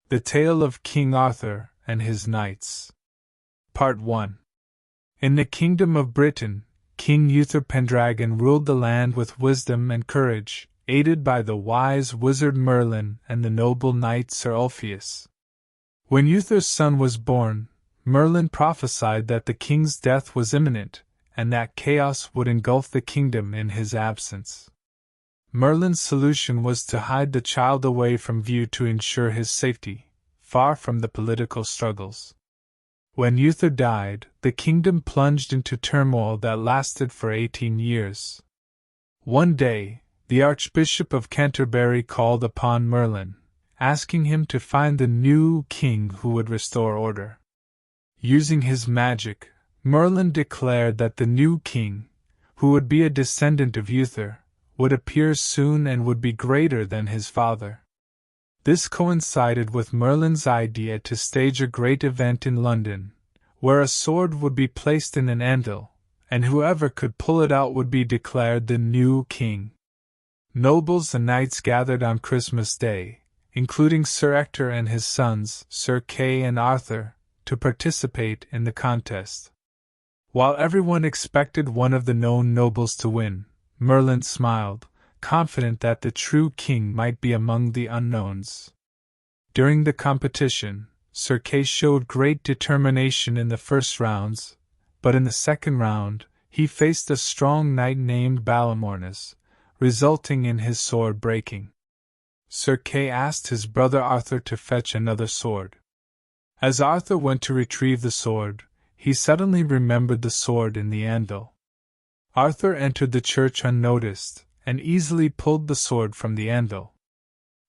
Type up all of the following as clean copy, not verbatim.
The Tale of King Arthur and His Knights. Part 1. In the kingdom of Britain, King Uther Pendragon ruled the land with wisdom and courage, aided by the wise wizard Merlin and the noble knight Sir Ulfius. When Uther's son was born, Merlin prophesied that the king's death was imminent, and that chaos would engulf the kingdom in his absence. Merlin's solution was to hide the child away from view to ensure his safety, far from the political struggles. When Uther died, the kingdom plunged into turmoil that lasted for 18 years. One day, the Archbishop of Canterbury called upon Merlin, asking him to find the new king who would restore order. Using his magic, Merlin declared that the new king, who would be a descendant of Uther, would appear soon and would be greater than his father. This coincided with Merlin's idea to stage a great event in London, where a sword would be placed in an anvil, and whoever could pull it out would be declared the new king. Nobles and knights gathered on Christmas Day, including Sir Ector and his sons, Sir Kay and Arthur, to participate in the contest. While everyone expected one of the known nobles to win, Merlin smiled, confident that the true king might be among the unknowns. During the competition, Sir Kay showed great determination in the first rounds, but in the second round, he faced a strong knight named Balamornes, resulting in his sword breaking. Sir Kay asked his brother Arthur to fetch another sword. As Arthur went to retrieve the sword, he suddenly remembered the sword in the anvil. Arthur entered the church unnoticed, and easily pulled the sword from the anvil.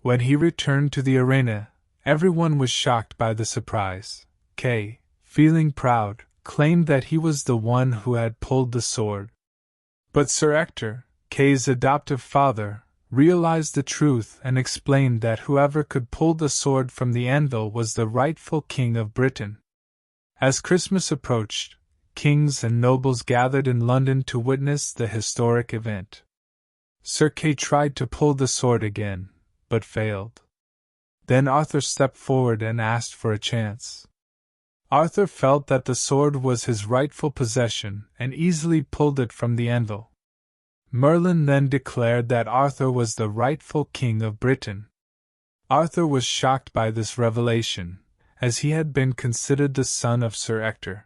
When he returned to the arena, everyone was shocked by the surprise. Kay, feeling proud, claimed that he was the one who had pulled the sword. But Sir Ector, Kay's adoptive father, realized the truth and explained that whoever could pull the sword from the anvil was the rightful king of Britain. As Christmas approached, kings and nobles gathered in London to witness the historic event. Sir Kay tried to pull the sword again, but failed. Then Arthur stepped forward and asked for a chance. Arthur felt that the sword was his rightful possession and easily pulled it from the anvil. Merlin then declared that Arthur was the rightful king of Britain. Arthur was shocked by this revelation, as he had been considered the son of Sir Ector.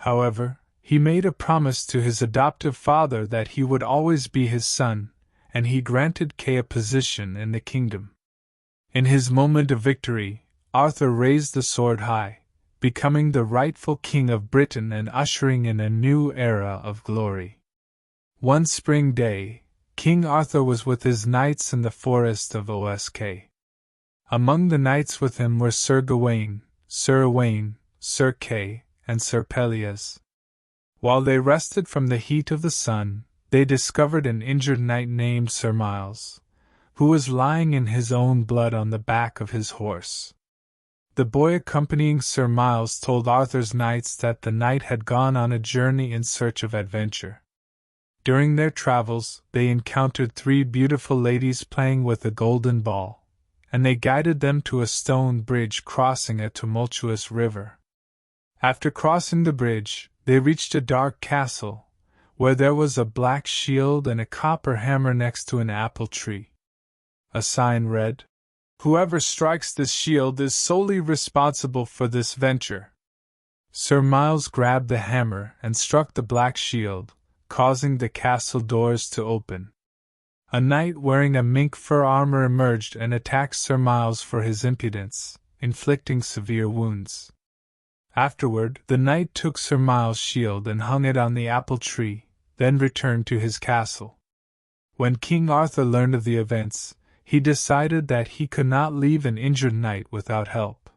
However, he made a promise to his adoptive father that he would always be his son, and he granted Kay a position in the kingdom. In his moment of victory, Arthur raised the sword high, becoming the rightful king of Britain and ushering in a new era of glory. One spring day, King Arthur was with his knights in the forest of Osk. Among the knights with him were Sir Gawain, Sir Owain, Sir Kay, and Sir Pelleas. While they rested from the heat of the sun, they discovered an injured knight named Sir Miles, who was lying in his own blood on the back of his horse. The boy accompanying Sir Miles told Arthur's knights that the knight had gone on a journey in search of adventure. During their travels, they encountered 3 beautiful ladies playing with a golden ball, and they guided them to a stone bridge crossing a tumultuous river. After crossing the bridge, they reached a dark castle, where there was a black shield and a copper hammer next to an apple tree. A sign read, "Whoever strikes this shield is solely responsible for this venture." Sir Miles grabbed the hammer and struck the black shield, causing the castle doors to open. A knight wearing a mink fur armor emerged and attacked Sir Miles for his impudence, inflicting severe wounds. Afterward, the knight took Sir Miles' shield and hung it on the apple tree, then returned to his castle. When King Arthur learned of the events, he decided that he could not leave an injured knight without help.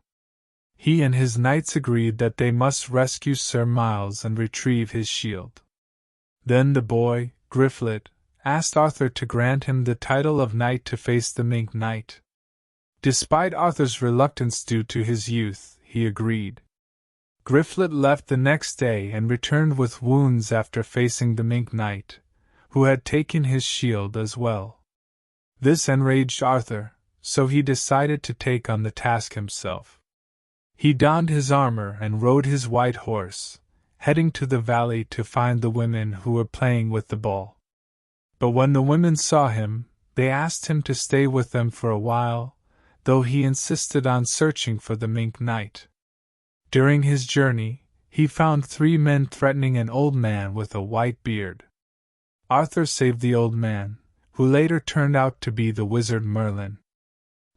He and his knights agreed that they must rescue Sir Miles and retrieve his shield. Then the boy, Griflet, asked Arthur to grant him the title of knight to face the Mink Knight. Despite Arthur's reluctance due to his youth, he agreed. Griflet left the next day and returned with wounds after facing the Mink Knight, who had taken his shield as well. This enraged Arthur, so he decided to take on the task himself. He donned his armor and rode his white horse, heading to the valley to find the women who were playing with the ball. But when the women saw him, they asked him to stay with them for a while, though he insisted on searching for the Mink Knight. During his journey, he found 3 men threatening an old man with a white beard. Arthur saved the old man, who later turned out to be the wizard Merlin.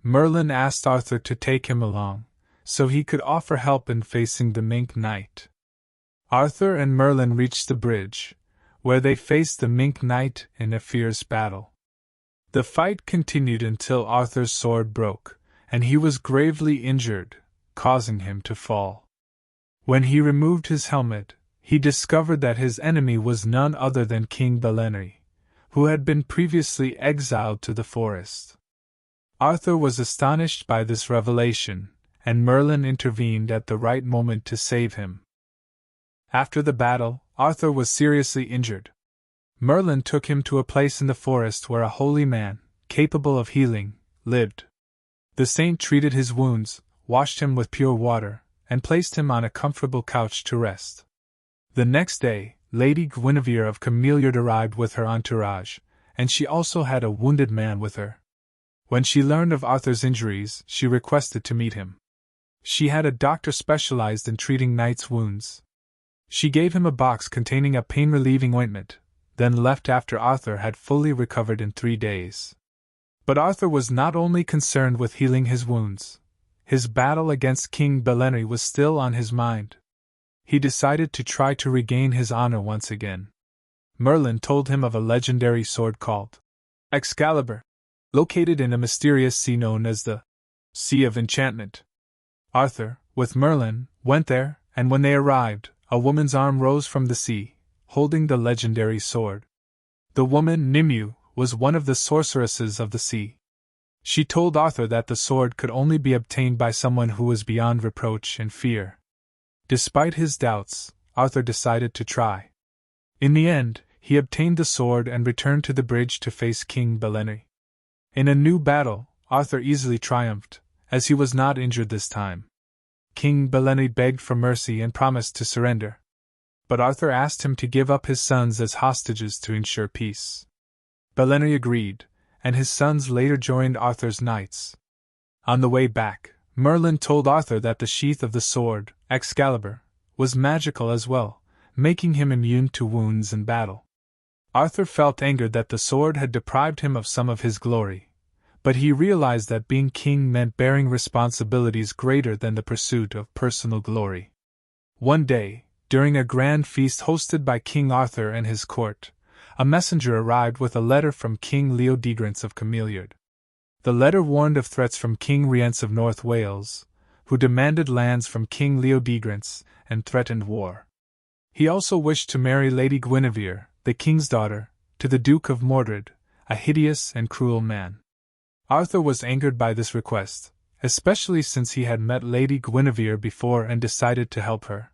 Merlin asked Arthur to take him along, so he could offer help in facing the Mink Knight. Arthur and Merlin reached the bridge, where they faced the Mink Knight in a fierce battle. The fight continued until Arthur's sword broke, and he was gravely injured, causing him to fall. When he removed his helmet, he discovered that his enemy was none other than King Merlin, who had been previously exiled to the forest. Arthur was astonished by this revelation, and Merlin intervened at the right moment to save him. After the battle, Arthur was seriously injured. Merlin took him to a place in the forest where a holy man, capable of healing, lived. The saint treated his wounds, washed him with pure water, and placed him on a comfortable couch to rest. The next day, Lady Guinevere of Cameliard arrived with her entourage, and she also had a wounded man with her. When she learned of Arthur's injuries, she requested to meet him. She had a doctor specialized in treating knights' wounds. She gave him a box containing a pain-relieving ointment, then left after Arthur had fully recovered in 3 days. But Arthur was not only concerned with healing his wounds. His battle against King Merlin was still on his mind. He decided to try to regain his honor once again. Merlin told him of a legendary sword called Excalibur, located in a mysterious sea known as the Sea of Enchantment. Arthur, with Merlin, went there, and when they arrived, a woman's arm rose from the sea, holding the legendary sword. The woman, Nimue, was one of the sorceresses of the sea. She told Arthur that the sword could only be obtained by someone who was beyond reproach and fear. Despite his doubts, Arthur decided to try. In the end, he obtained the sword and returned to the bridge to face King Merlin. In a new battle, Arthur easily triumphed, as he was not injured this time. King Merlin begged for mercy and promised to surrender. But Arthur asked him to give up his sons as hostages to ensure peace. Merlin agreed, and his sons later joined Arthur's knights. On the way back, Merlin told Arthur that the sheath of the sword, Excalibur, was magical as well, making him immune to wounds in battle. Arthur felt angered that the sword had deprived him of some of his glory, but he realized that being king meant bearing responsibilities greater than the pursuit of personal glory. One day, during a grand feast hosted by King Arthur and his court, a messenger arrived with a letter from King Leodegrance of Cameliard. The letter warned of threats from King Rience of North Wales, who demanded lands from King Leodegrance and threatened war. He also wished to marry Lady Guinevere, the king's daughter, to the Duke of Mordred, a hideous and cruel man. Arthur was angered by this request, especially since he had met Lady Guinevere before and decided to help her.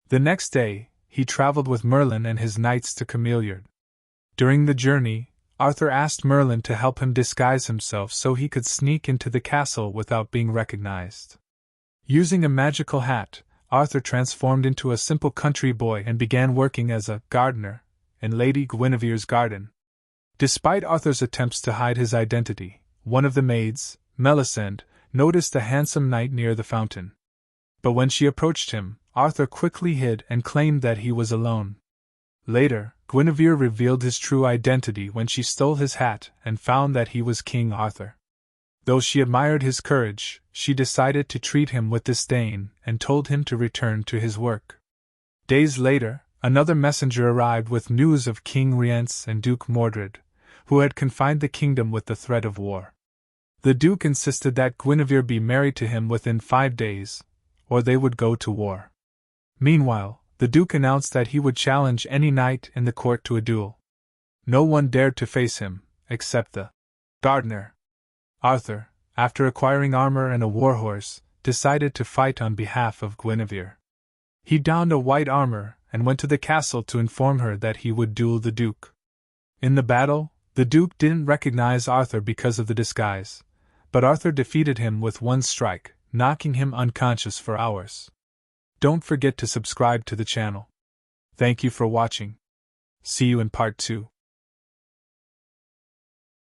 The next day, he traveled with Merlin and his knights to Cameliard. During the journey, Arthur asked Merlin to help him disguise himself so he could sneak into the castle without being recognized. Using a magical hat, Arthur transformed into a simple country boy and began working as a gardener in Lady Guinevere's garden. Despite Arthur's attempts to hide his identity, one of the maids, Melisande, noticed a handsome knight near the fountain. But when she approached him, Arthur quickly hid and claimed that he was alone. Later, Guinevere revealed his true identity when she stole his hat and found that he was King Arthur. Though she admired his courage, she decided to treat him with disdain and told him to return to his work. Days later, another messenger arrived with news of King Rience and Duke Mordred, who had confined the kingdom with the threat of war. The Duke insisted that Guinevere be married to him within 5 days, or they would go to war. Meanwhile, the Duke announced that he would challenge any knight in the court to a duel. No one dared to face him, except the gardener. Arthur, after acquiring armor and a warhorse, decided to fight on behalf of Guinevere. He donned a white armor and went to the castle to inform her that he would duel the Duke. In the battle, the Duke didn't recognize Arthur because of the disguise, but Arthur defeated him with one strike, knocking him unconscious for hours. Don't forget to subscribe to the channel. Thank you for watching. See you in part 2.